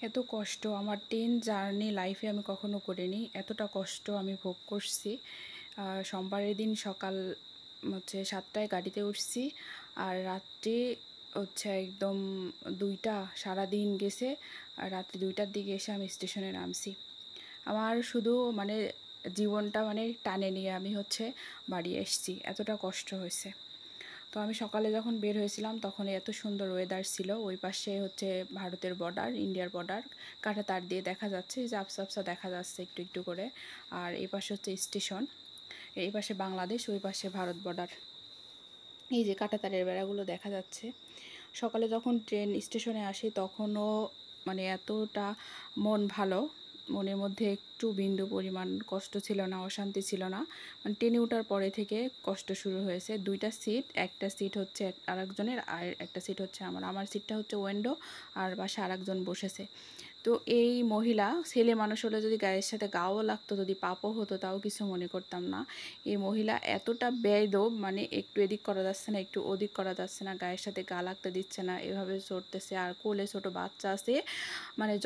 এত কষ্ট আমার ট্রেন জার্নি লাইফে আমি কখনো করিনি। এতটা কষ্ট আমি ভোগ করছি। সোমবারের দিন সকাল 7টায় গাড়িতে উঠছি, আর রাত্রে একদম 2টা, সারাদিন গেছে। আর রাত্রে 2টার দিকে এসে আমি স্টেশনে নামছি। আমার শুধু জীবনটা টানে নিয়ে আমি বাড়ি এসেছি, এতটা কষ্ট হয়েছে। তো আমি সকালে যখন বের হয়েছিলাম তখন এত সুন্দর ওয়েদার ছিল। ওই পাশে ভারতের বর্ডার, ইন্ডিয়ার বর্ডার, কাঁটা তার দিয়ে দেখা যাচ্ছে, যে আবসা আবসা দেখা যাচ্ছে একটু একটু করে। আর এই পাশে স্টেশন, এই পাশে বাংলাদেশ, ওই পাশে ভারত বর্ডার। এই যে কাঁটা তারের বেড়াগুলো দেখা যাচ্ছে। সকালে যখন ট্রেন স্টেশনে আসি তখনও এতটা মন ভালো, মনের মধ্যে একটু বিন্দু পরিমাণ কষ্ট ছিল না, অশান্তি ছিল না। ট্রেনে ওঠার পরে থেকে কষ্ট শুরু হয়েছে। 2টা সিট, একটা সিট আরেকজনের, আর একটা সিট আমার সিটটা উইন্ডো, আর পাশে আরেকজন বসেছে। তো এই মহিলা, ছেলে মানুষ হলে যদি গায়ের সাথে গাও লাগতো, যদি পাপও হতো, তাও কিছু মনে করতাম না। এই মহিলা এতটা বেয়াদব, একটু এদিক করা যাচ্ছে না, একটু ওদিক করা যাচ্ছে না, গায়ের সাথে গা লাগতে দিচ্ছে না, এভাবে চড়তেছে। আর কোলে ছোট বাচ্চা আছে।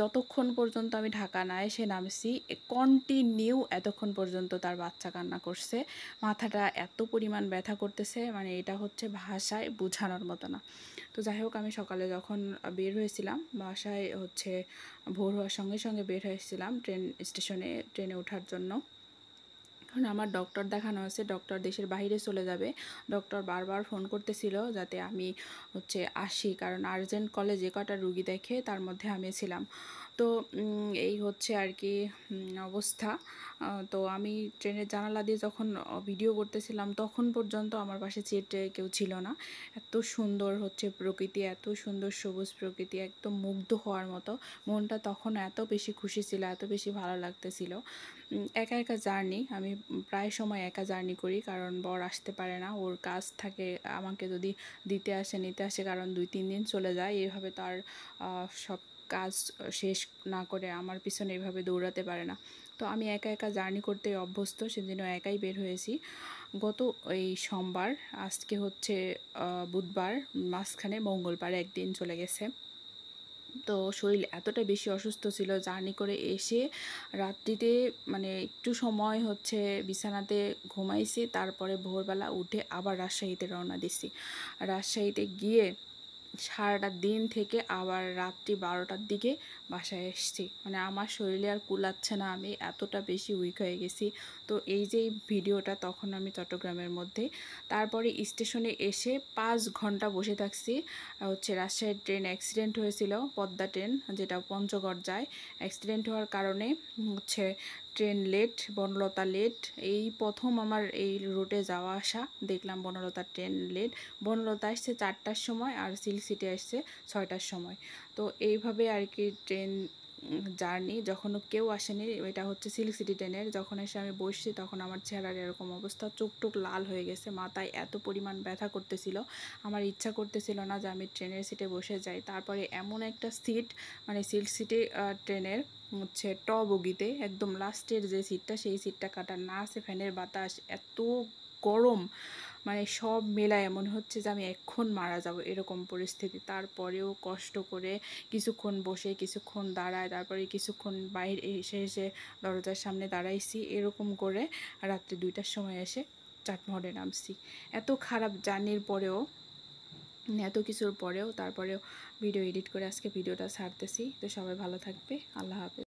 যতক্ষণ পর্যন্ত আমি ঢাকা না এসে নামছি, কন্টিনিউ এতক্ষণ পর্যন্ত তার বাচ্চা কান্না করছে। মাথাটা এত পরিমাণ ব্যথা করতেছে, এটা ভাষায় বোঝানোর মতো না। তো যাই হোক, আমি সকালে যখন বের হয়েছিলাম বাসায় ভোর হওয়ার সঙ্গে সঙ্গে বের হয়েছিলাম ট্রেনে ওঠার জন্য। কারণ আমার ডক্টর দেখানো আছে, ডক্টর দেশের বাইরে চলে যাবে। ডক্টর বারবার ফোন করতেছিল যাতে আমি আসি, কারণ আর্জেন্ট কলে যে কটা রুগী দেখে তার মধ্যে আমি ছিলাম। তো এই আর কি অবস্থা। তো আমি ট্রেনের জানালা দিয়ে যখন ভিডিও করতেছিলাম তখন পর্যন্ত আমার পাশে সিটে কেউ ছিল না। এত সুন্দর প্রকৃতি, এত সুন্দর সবুজ প্রকৃতি, একদম মুগ্ধ হওয়ার মতো। মনটা তখন এত বেশি খুশি ছিল, এত বেশি ভালো লাগতেছিল। একা একা জার্নি, আমি প্রায় সময় একা জার্নি করি, কারণ বর আসতে পারে না, ওর কাজ থাকে। আমাকে যদি দিতে আসে নিতে আসে, কারণ 2-3 দিন চলে যায়, এইভাবে তার সব কাজ শেষ না করে আমার পিছনে এইভাবে দৌড়াতে পারে না। তো আমি একা একা জার্নি করতে অভ্যস্ত, সেদিন একাই বের হয়েছি। গত এই সোমবার, আজকে বুধবার, মাঝখানে মঙ্গলবার একদিন চলে গেছে। তো শরীর এতটা বেশি অসুস্থ ছিল, জার্নি করে এসে রাত্রিতে একটু সময় বিছানাতে ঘুমাইছি, তারপরে ভোরবেলা উঠে আবার রাজশাহীতে রওনা দিছি। রাজশাহীতে গিয়ে সারাটা দিন থেকে আবার রাত্রি 12টার দিকে বাসায় এসেছি। আমার শরীরে আর কুলাচ্ছে না, আমি এতটা বেশি উইক হয়ে গেছি। তো এই যে ভিডিওটা তখন আমি চট্টগ্রামের মধ্যে। তারপরে স্টেশনে এসে 5 ঘন্টা বসে থাকছি। রাজশাহীর ট্রেন অ্যাক্সিডেন্ট হয়েছিল, পদ্মা ট্রেন যেটা পঞ্চগড় যায়। অ্যাক্সিডেন্ট হওয়ার কারণে ট্রেন লেট, বনলতা লেট। এই প্রথম আমার এই রুটে যাওয়া আসা দেখলাম বনলতা ট্রেন লেট। বনলতা আসছে 4টার সময়, আর সিল্ক সিটি আসছে 6টার সময়। তো এইভাবে আর কি ট্রেন জার্নি। যখনও কেউ আসেনি, এটা সিল্ক সিটি ট্রেনের, যখন এসে আমি বসছি তখন আমার চেহারার এরকম অবস্থা, চোখ টোক লাল হয়ে গেছে, মাথায় এত পরিমাণ ব্যথা করতেছিল। আমার ইচ্ছা করতেছিল না যে আমি ট্রেনের সিটে বসে যাই। তারপরে এমন একটা সিট, সিল্ক সিটি ট্রেনের ট বগিতে একদম লাস্টের যে সিটটা, সেই সিটটা কাটার না আছে, ফ্যানের বাতাস এত গরম, সব মেলায় মনে হচ্ছে যে আমি এক্ষণ মারা যাব, এরকম পরিস্থিতি। তারপরেও কষ্ট করে কিছুক্ষণ বসে, কিছুক্ষণ দাঁড়ায়, তারপরে কিছুক্ষণ বাইরে এসে দরজার সামনে দাঁড়াইছি, এরকম করে রাত্রে 2টার সময় এসে চাটমোহরে নামছি। এত খারাপ জার্নির পরেও, এত কিছুর পরেও, তারপরেও ভিডিও এডিট করে আজকে ভিডিওটা ছাড়তেছি। তো সবাই ভালো থাকবে, আল্লাহ হাফেজ।